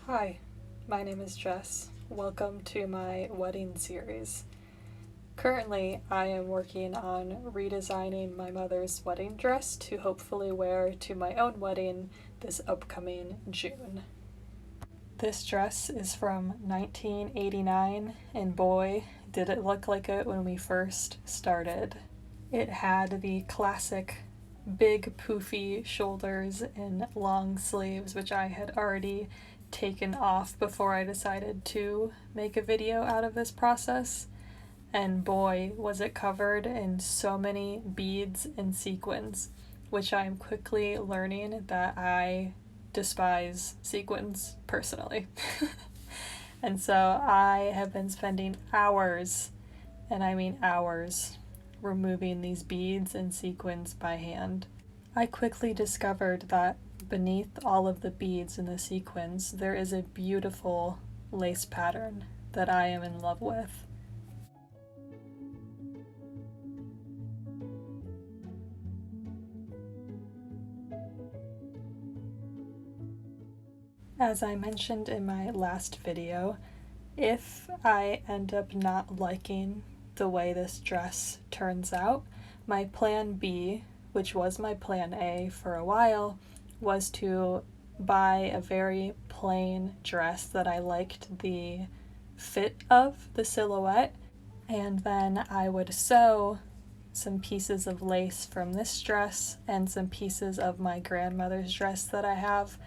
Hi, my name is Jess. Welcome to my wedding series. Currently, I am working on redesigning my mother's wedding dress to hopefully wear to my own wedding this upcoming June. This dress is from 1989, and boy, did it look like it when we first started. It had the classic big poofy shoulders and long sleeves, which I had already taken off before I decided to make a video out of this process. And boy, was it covered in so many beads and sequins, which I'm quickly learning that I despise sequins personally. And so I have been spending hours, and I mean hours, removing these beads and sequins by hand. I quickly discovered that beneath all of the beads and the sequins, there is a beautiful lace pattern that I am in love with. As I mentioned in my last video, if I end up not liking the way this dress turns out, my plan B, which was my plan A for a while, was to buy a very plain dress that I liked the fit of, the silhouette, and then I would sew some pieces of lace from this dress and some pieces of my grandmother's dress that I have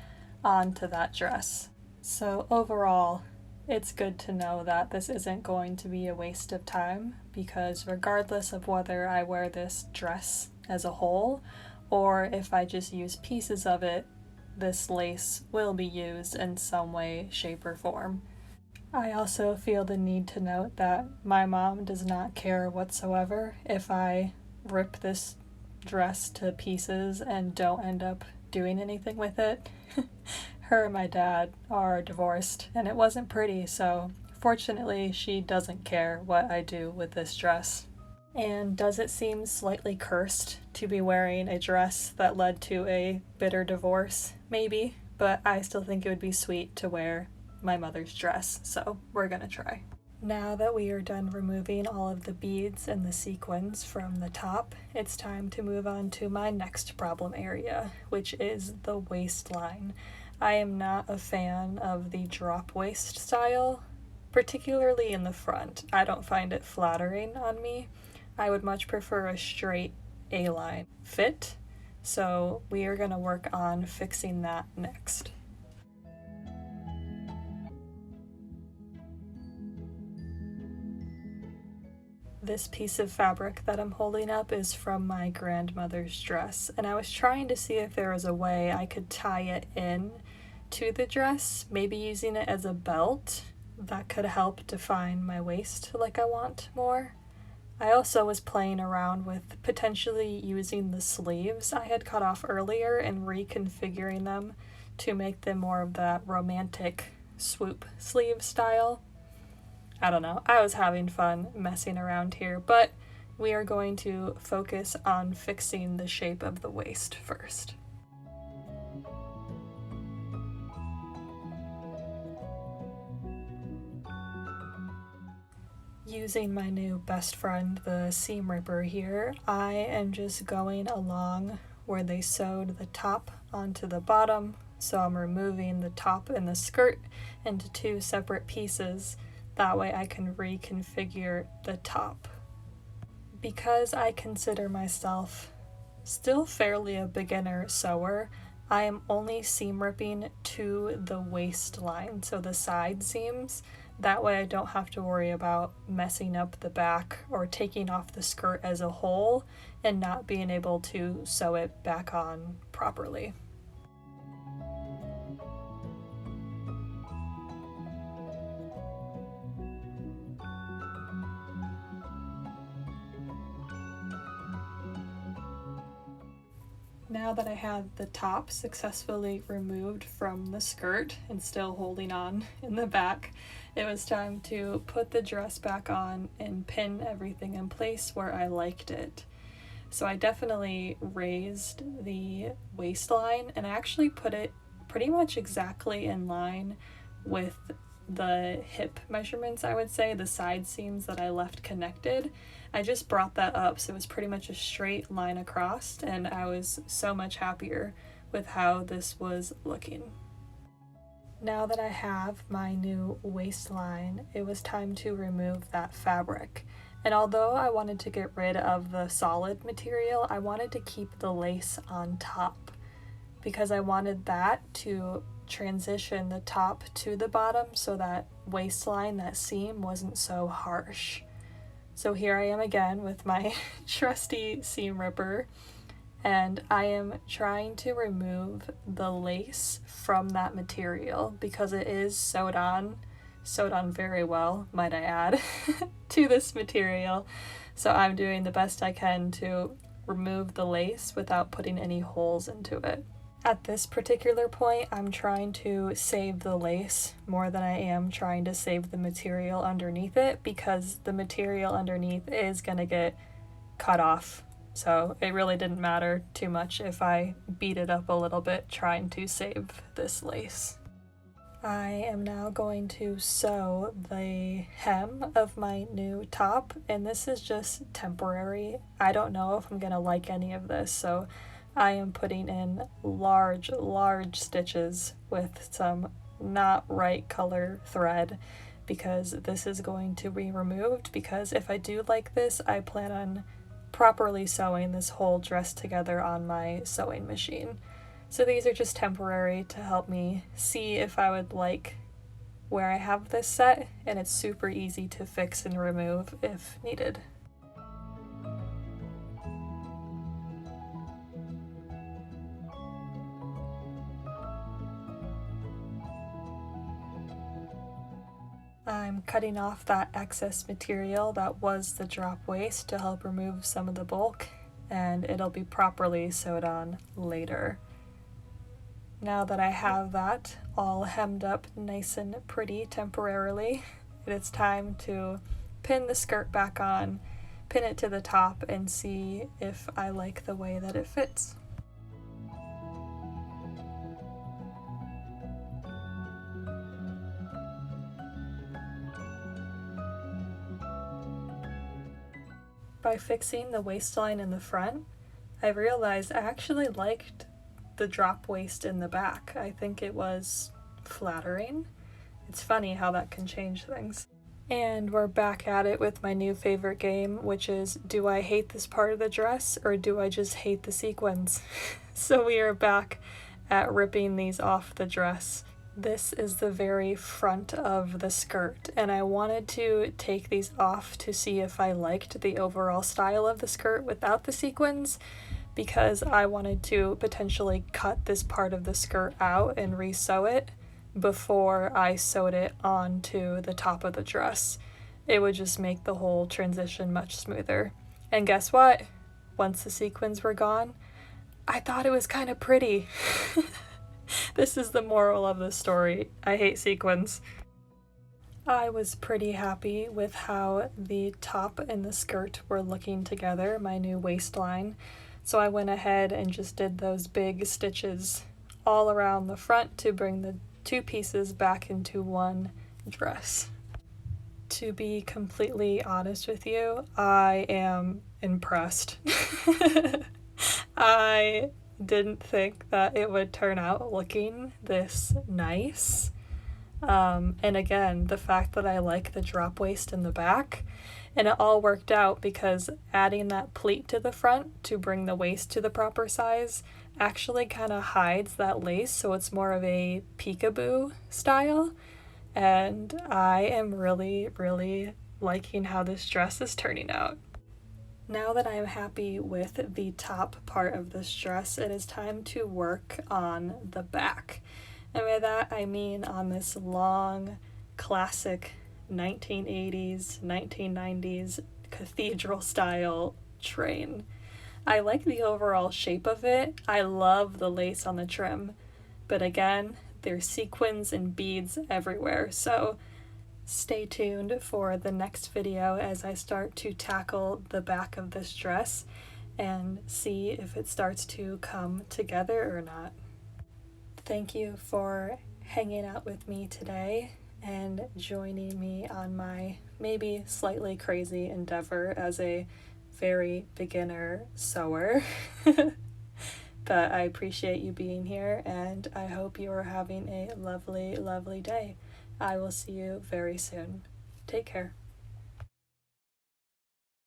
onto that dress. So overall, it's good to know that this isn't going to be a waste of time, because regardless of whether I wear this dress as a whole or if I just use pieces of it, this lace will be used in some way, shape, or form. I also feel the need to note that my mom does not care whatsoever if I rip this dress to pieces and don't end up doing anything with it. Her and my dad are divorced, and it wasn't pretty, so fortunately she doesn't care what I do with this dress. And does it seem slightly cursed to be wearing a dress that led to a bitter divorce? Maybe, but I still think it would be sweet to wear my mother's dress, so we're gonna try. Now that we are done removing all of the beads and the sequins from the top, it's time to move on to my next problem area, which is the waistline. I am not a fan of the drop waist style, particularly in the front. I don't find it flattering on me. I would much prefer a straight A-line fit, so we are going to work on fixing that next. This piece of fabric that I'm holding up is from my grandmother's dress, and I was trying to see if there was a way I could tie it in to the dress, maybe using it as a belt. That could help define my waist like I want more. I also was playing around with potentially using the sleeves I had cut off earlier and reconfiguring them to make them more of that romantic swoop sleeve style. I don't know, I was having fun messing around here, but we are going to focus on fixing the shape of the waist first. Using my new best friend, the seam ripper here, I am just going along where they sewed the top onto the bottom, so I'm removing the top and the skirt into two separate pieces. That way I can reconfigure the top. Because I consider myself still fairly a beginner sewer, I am only seam ripping to the waistline, so the side seams. That way I don't have to worry about messing up the back or taking off the skirt as a whole and not being able to sew it back on properly. Now that I had the top successfully removed from the skirt and still holding on in the back, it was time to put the dress back on and pin everything in place where I liked it. So I definitely raised the waistline and I actually put it pretty much exactly in line with the hip measurements, I would say, the side seams that I left connected. I just brought that up, so it was pretty much a straight line across, and I was so much happier with how this was looking. Now that I have my new waistline, it was time to remove that fabric. And although I wanted to get rid of the solid material, I wanted to keep the lace on top because I wanted that to transition the top to the bottom so that waistline, that seam, wasn't so harsh. So here I am again with my trusty seam ripper, and I am trying to remove the lace from that material because it is sewed on very well, might I add, to this material. So I'm doing the best I can to remove the lace without putting any holes into it. At this particular point, I'm trying to save the lace more than I am trying to save the material underneath it, because the material underneath is gonna get cut off. So it really didn't matter too much if I beat it up a little bit trying to save this lace. I am now going to sew the hem of my new top, and this is just temporary. I don't know if I'm gonna like any of this, so I am putting in large stitches with some not right color thread because this is going to be removed, because if I do like this, I plan on properly sewing this whole dress together on my sewing machine. So these are just temporary to help me see if I would like where I have this set, and it's super easy to fix and remove if needed. I'm cutting off that excess material that was the drop waist to help remove some of the bulk, and it'll be properly sewed on later. Now that I have that all hemmed up nice and pretty temporarily, it is time to pin the skirt back on, pin it to the top, and see if I like the way that it fits. By fixing the waistline in the front, I realized I actually liked the drop waist in the back. I think it was flattering. It's funny how that can change things. And we're back at it with my new favorite game, which is, do I hate this part of the dress or do I just hate the sequins? So we are back at ripping these off the dress. This is the very front of the skirt, and I wanted to take these off to see if I liked the overall style of the skirt without the sequins, because I wanted to potentially cut this part of the skirt out and re-sew it before I sewed it onto the top of the dress. It would just make the whole transition much smoother. And guess what? Once the sequins were gone, I thought it was kind of pretty. This is the moral of the story. I hate sequins. I was pretty happy with how the top and the skirt were looking together, my new waistline. So I went ahead and just did those big stitches all around the front to bring the two pieces back into one dress. To be completely honest with you, I am impressed. I didn't think that it would turn out looking this nice. And again, the fact that I like the drop waist in the back, and it all worked out because adding that pleat to the front to bring the waist to the proper size actually kind of hides that lace, so it's more of a peekaboo style. And I am really liking how this dress is turning out. Now that I'm happy with the top part of this dress, it is time to work on the back. And by that I mean on this long, classic 1980s, 1990s cathedral style train. I like the overall shape of it. I love the lace on the trim. But again, there's sequins and beads everywhere, so stay tuned for the next video as I start to tackle the back of this dress and see if it starts to come together or not. Thank you for hanging out with me today and joining me on my maybe slightly crazy endeavor as a very beginner sewer. But I appreciate you being here, and I hope you are having a lovely, lovely day. I will see you very soon. Take care.